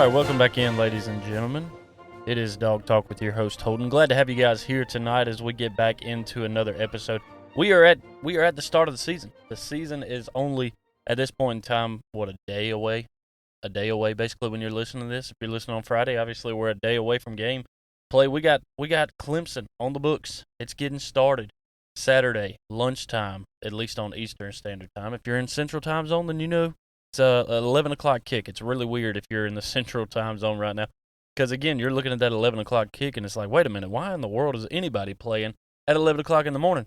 All right, welcome back in, ladies and gentlemen. It is Dog Talk with your host Holden. Glad to have you guys here tonight as we get back into another episode. We are at the start of the season. The season is only at this point in time a day away. A day away, basically, when you're listening to this. If you're listening on Friday, obviously we're a day away from game play. We got Clemson on the books. It's getting started Saturday lunchtime, at least on Eastern Standard Time. If you're in Central Time Zone, then you know it's a 11 o'clock kick. It's really weird if you're in the Central Time Zone right now, because again, you're looking at that 11 o'clock kick, and it's like, wait a minute, why in the world is anybody playing at 11 o'clock in the morning?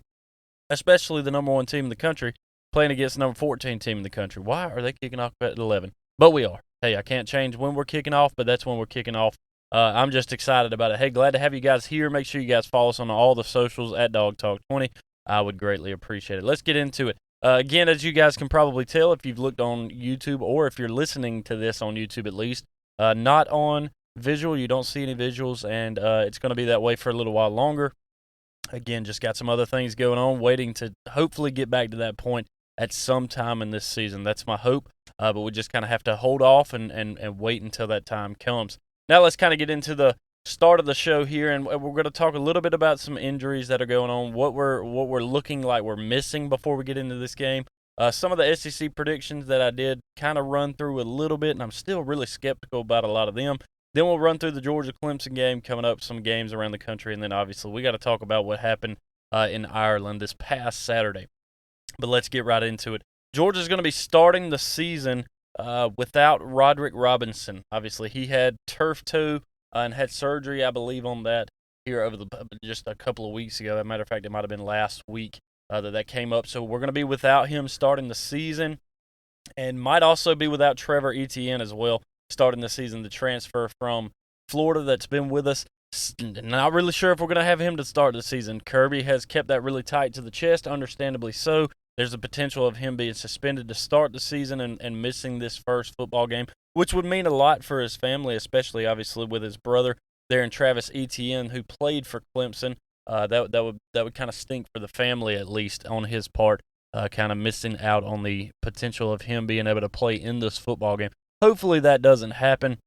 Especially the number 1 team in the country playing against the number 14 team in the country. Why are they kicking off at 11? But we are. Hey, I can't change when we're kicking off, but that's when we're kicking off. I'm just excited about it. Hey, glad to have you guys here. Make sure you guys follow us on all the socials at Dog Talk 20. I would greatly appreciate it. Let's get into it. Again, as you guys can probably tell if you've looked on YouTube or if you're listening to this on YouTube at least, not on visual. You don't see any visuals, and it's going to be that way for a little while longer. Again, just got some other things going on, waiting to hopefully get back to that point at some time in this season. That's my hope, but we just kind of have to hold off and wait until that time comes. Now let's kind of get into the start of the show here, and we're going to talk a little bit about some injuries that are going on, what we're looking like we're missing before we get into this game. Some of the SEC predictions that I did kind of run through a little bit, and I'm still really skeptical about a lot of them. Then we'll run through the Georgia-Clemson game coming up, some games around the country, and then obviously we got to talk about what happened in Ireland this past Saturday. But let's get right into it. Georgia's going to be starting the season without Roderick Robinson. Obviously, he had turf toe and had surgery, I believe, on that here over just a couple of weeks ago. As a matter of fact, it might have been last week that came up. So we're going to be without him starting the season, and might also be without Trevor Etienne as well starting the season, the transfer from Florida that's been with us. Not really sure if we're going to have him to start the season. Kirby has kept that really tight to the chest, understandably so. There's a potential of him being suspended to start the season and missing this first football game, which would mean a lot for his family, especially obviously with his brother there in Travis Etienne, who played for Clemson. That would kind of stink for the family, at least on his part, kind of missing out on the potential of him being able to play in this football game. Hopefully that doesn't happen,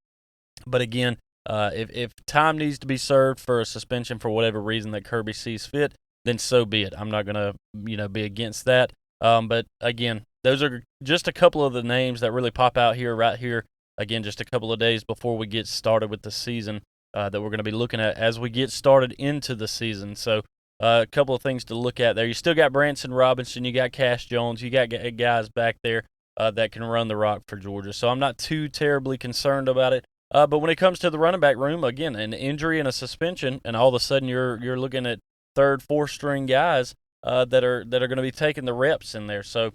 but again, if time needs to be served for a suspension for whatever reason that Kirby sees fit, then so be it. I'm not going to be against that. But again, those are just a couple of the names that really pop out here, right here. Again, just a couple of days before we get started with the season that we're going to be looking at as we get started into the season. So a couple of things to look at there. You still got Branson Robinson, you got Cash Jones, you got guys back there that can run the rock for Georgia. So I'm not too terribly concerned about it. But when it comes to the running back room, again, an injury and a suspension, and all of a sudden you're looking at third, fourth string guys that are going to be taking the reps in there. So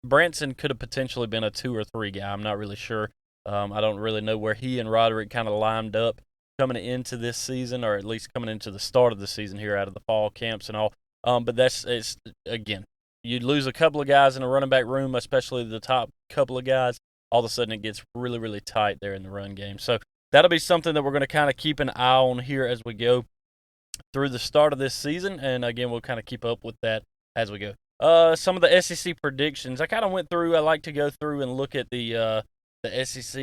Branson could have potentially been a 2 or 3 guy. I'm not really sure. I don't really know where he and Roderick kind of lined up coming into this season, or at least coming into the start of the season here out of the fall camps and all. But it's again, you lose a couple of guys in a running back room, especially the top couple of guys. All of a sudden it gets really, really tight there in the run game. So that'll be something that we're going to kind of keep an eye on here as we go through the start of this season, and again, we'll kind of keep up with that as we go. Some of the SEC predictions I kind of went through. I like to go through and look at the SEC.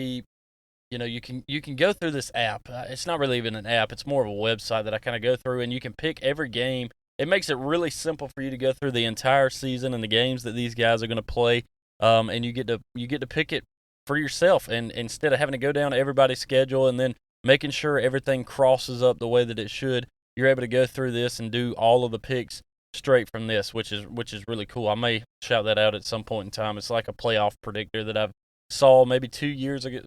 You know, you can go through this app. It's not really even an app. It's more of a website that I kind of go through, and you can pick every game. It makes it really simple for you to go through the entire season and the games that these guys are going to play, and you get to pick it for yourself, and instead of having to go down to everybody's schedule and then making sure everything crosses up the way that it should, you're able to go through this and do all of the picks straight from this, which is really cool. I may shout that out at some point in time. It's like a playoff predictor that I've saw maybe 2 years ago.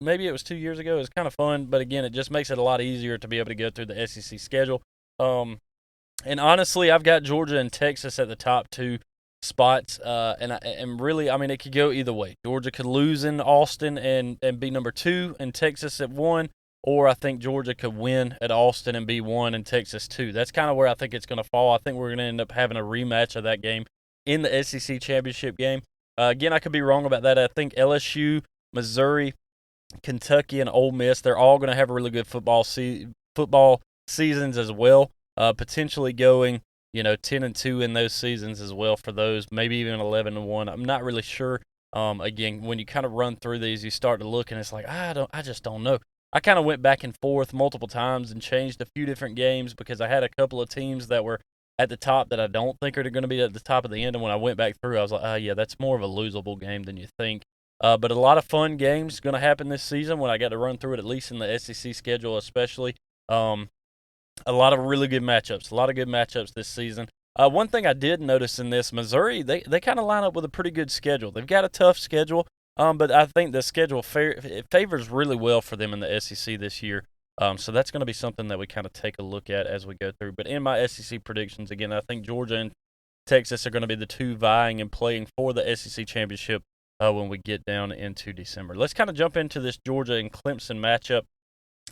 Maybe it was 2 years ago. It was kind of fun, but again, it just makes it a lot easier to be able to go through the SEC schedule. And honestly, I've got Georgia and Texas at the top 2 spots, and really, I mean, it could go either way. Georgia could lose in Austin and be number 2, and Texas at 1, or I think Georgia could win at Austin and be 1 and Texas 2. That's kind of where I think it's going to fall. I think we're going to end up having a rematch of that game in the SEC championship game. Again, I could be wrong about that. I think LSU, Missouri, Kentucky, and Ole Miss, they're all going to have a really good football seasons as well, potentially going 10-2 in those seasons as well for those, maybe even 11-1. I'm not really sure. Again, when you kind of run through these, you start to look, and it's like, I just don't know. I kind of went back and forth multiple times and changed a few different games because I had a couple of teams that were at the top that I don't think are going to be at the top of the end. And when I went back through, I was like, yeah, that's more of a losable game than you think. But a lot of fun games going to happen this season when I got to run through it, at least in the SEC schedule, especially. A lot of really good matchups. A lot of good matchups this season. One thing I did notice in this, Missouri, they kind of line up with a pretty good schedule. They've got a tough schedule, but I think the schedule it favors really well for them in the SEC this year. So that's going to be something that we kind of take a look at as we go through. But in my SEC predictions, again, I think Georgia and Texas are going to be the two vying and playing for the SEC championship when we get down into December. Let's kind of jump into this Georgia and Clemson matchup.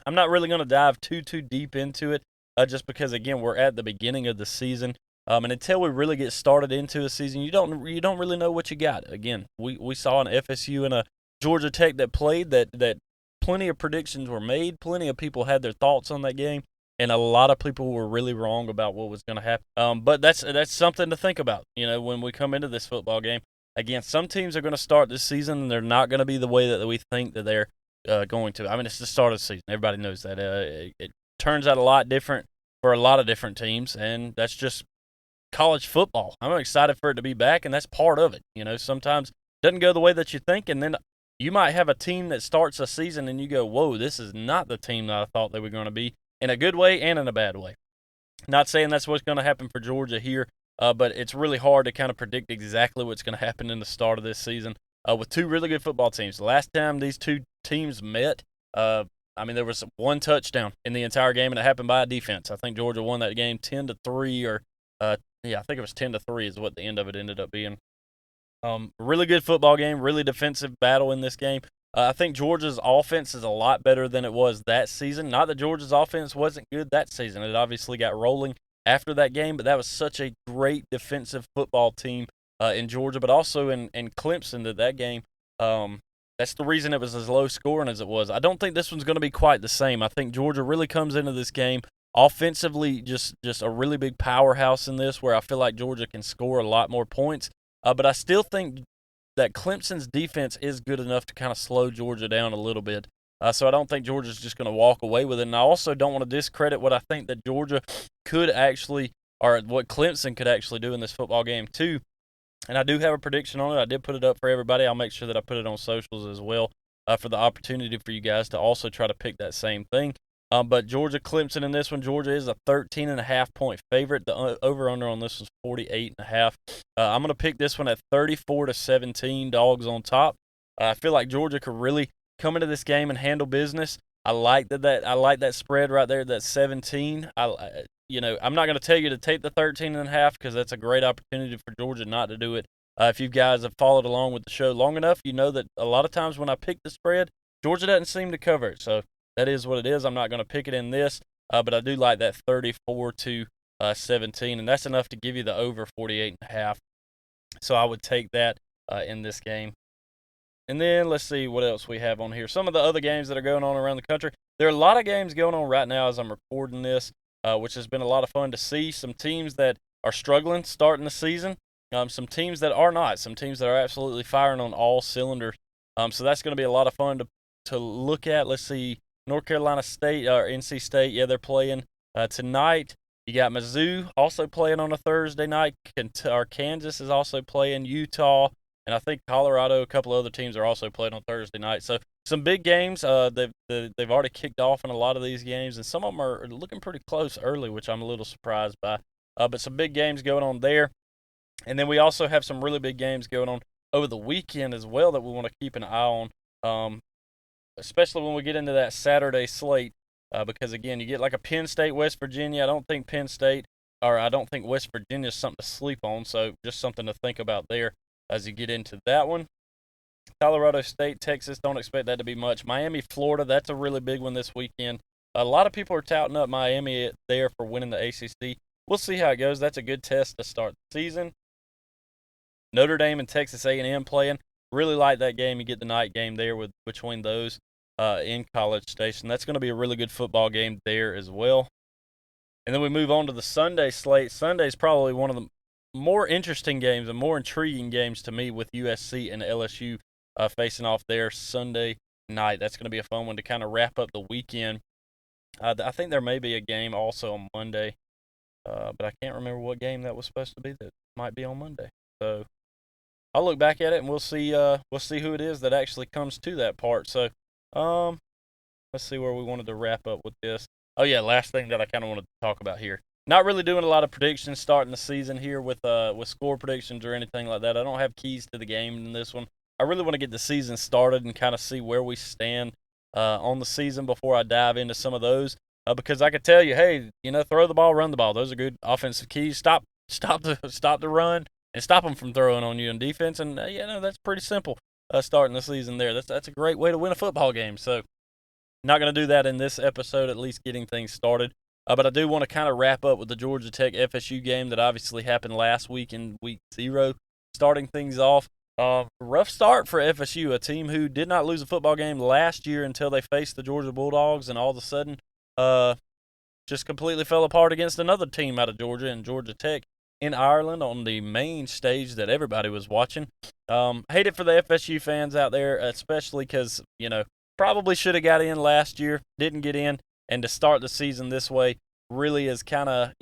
I'm not really going to dive too deep into it, just because, again, we're at the beginning of the season. And until we really get started into a season, you don't really know what you got. Again, we saw an FSU and a Georgia Tech that played that plenty of predictions were made. Plenty of people had their thoughts on that game, and a lot of people were really wrong about what was going to happen. But that's something to think about, when we come into this football game. Again, some teams are going to start this season, and they're not going to be the way that we think that they're going to. I mean, it's the start of the season. Everybody knows that. It turns out a lot different for a lot of different teams, and that's just college football. I'm excited for it to be back, and that's part of it. Sometimes it doesn't go the way that you think, and then you might have a team that starts a season and you go, whoa, this is not the team that I thought they were going to be, in a good way and in a bad way. Not saying that's what's going to happen for Georgia here, but it's really hard to kind of predict exactly what's going to happen in the start of this season with two really good football teams. The last time these two teams met, there was one touchdown in the entire game, and it happened by a defense. I think Georgia won that game 10-3, or I think it was 10-3 is what the end of it ended up being. Really good football game, really defensive battle in this game. I think Georgia's offense is a lot better than it was that season. Not that Georgia's offense wasn't good that season. It obviously got rolling after that game, but that was such a great defensive football team in Georgia, but also in Clemson that game. That's the reason it was as low scoring as it was. I don't think this one's going to be quite the same. I think Georgia really comes into this game offensively just a really big powerhouse in this, where I feel like Georgia can score a lot more points. But I still think that Clemson's defense is good enough to kind of slow Georgia down a little bit. So I don't think Georgia's just going to walk away with it. And I also don't want to discredit what I think that Georgia could actually, or what Clemson could actually do in this football game too. And I do have a prediction on it. I did put it up for everybody. I'll make sure that I put it on socials as well for the opportunity for you guys to also try to pick that same thing. But Georgia-Clemson in this one, Georgia is a 13.5-point favorite. The over-under on this was 48.5. I'm going to pick this one at 34-17, dogs on top. I feel like Georgia could really come into this game and handle business. I like that spread right there, that 17. I'm not going to tell you to take the 13.5 because that's a great opportunity for Georgia not to do it. If you guys have followed along with the show long enough, you know that a lot of times when I pick the spread, Georgia doesn't seem to cover it. So that is what it is. I'm not going to pick it in this, but I do like that 34-17, and that's enough to give you the over 48.5. So I would take that in this game. And then let's see what else we have on here. Some of the other games that are going on around the country. There are a lot of games going on right now as I'm recording this, which has been a lot of fun to see. Some teams that are struggling starting the season, some teams that are not, some teams that are absolutely firing on all cylinders. So that's going to be a lot of fun to look at. Let's see. North Carolina State or NC State, they're playing tonight. You got Mizzou also playing on a Thursday night. Kansas is also playing. Utah, and I think Colorado, a couple of other teams are also playing on Thursday night. So some big games. They've already kicked off in a lot of these games, and some of them are looking pretty close early, which I'm a little surprised by. But some big games going on there. And then we also have some really big games going on over the weekend as well that we want to keep an eye on. Especially when we get into that Saturday slate, because, again, you get like a Penn State, West Virginia. I don't think West Virginia is something to sleep on, so just something to think about there as you get into that one. Colorado State, Texas, don't expect that to be much. Miami, Florida, that's a really big one this weekend. A lot of people are touting up Miami there for winning the ACC. We'll see how it goes. That's a good test to start the season. Notre Dame and Texas A&M playing. Really like that game. You get the night game there between those in College Station. That's going to be a really good football game there as well. And then we move on to the Sunday slate. Sunday's probably one of the more interesting games and more intriguing games to me with USC and LSU facing off there Sunday night. That's going to be a fun one to kind of wrap up the weekend. I think there may be a game also on Monday, but I can't remember what game that was supposed to be. That might be on Monday. So I'll look back at it and we'll see who it is that actually comes to that part. So let's see where we wanted to wrap up with this. Oh yeah, last thing that I kind of wanted to talk about here. Not really doing a lot of predictions starting the season here with score predictions or anything like that. I don't have keys to the game in this one. I really want to get the season started and kind of see where we stand on the season before I dive into some of those. Because I could tell you, hey, throw the ball, run the ball. Those are good offensive keys. Stop the run and stop them from throwing on you in defense. And that's pretty simple. Starting the season there, that's a great way to win a football game. So, not going to do that in this episode. At least getting things started. But I do want to kind of wrap up with the Georgia Tech FSU game that obviously happened last week in week 0, starting things off. Rough start for FSU, a team who did not lose a football game last year until they faced the Georgia Bulldogs, and all of a sudden just completely fell apart against another team out of Georgia and Georgia Tech in Ireland on the main stage that everybody was watching. Hate it for the FSU fans out there, especially because, probably should have got in last year, didn't get in, and to start the season this way really is kind of,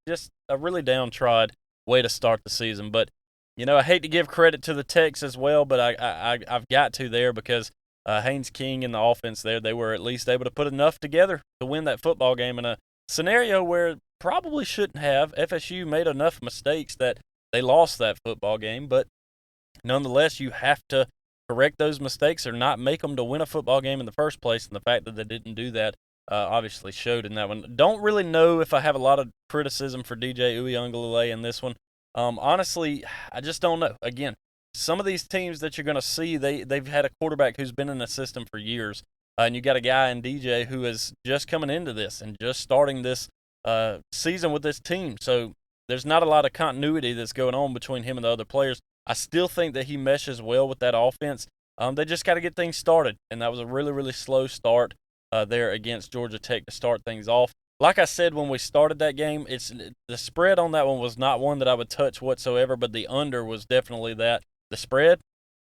just a really downtrodden way to start the season. But I hate to give credit to the Techs as well, but I've got to there because Haynes King and the offense there, they were at least able to put enough together to win that football game in a scenario where probably shouldn't have. FSU made enough mistakes that they lost that football game, but nonetheless, you have to correct those mistakes or not make them to win a football game in the first place, and the fact that they didn't do that obviously showed in that one. Don't really know if I have a lot of criticism for DJ Uiagalelei in this one. Honestly, I just don't know. Again, some of these teams that you're going to see, they've had a quarterback who's been in the system for years, and you got a guy in DJ who is just coming into this and just starting this season with this team. So there's not a lot of continuity that's going on between him and the other players. I still think that he meshes well with that offense. They just got to get things started, and that was a really, really slow start there against Georgia Tech to start things off. Like I said when we started that game, the spread on that one was not one that I would touch whatsoever, but the under was definitely that. The spread,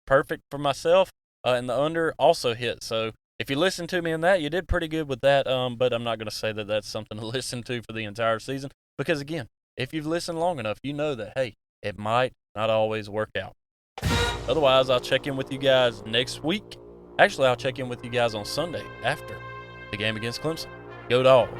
perfect for myself, and the under also hit. So if you listen to me in that, you did pretty good with that, but I'm not going to say that that's something to listen to for the entire season because, again, if you've listened long enough, you know that, hey, it might not always work out. Otherwise, I'll check in with you guys next week. Actually, I'll check in with you guys on Sunday after the game against Clemson. Go Dawgs.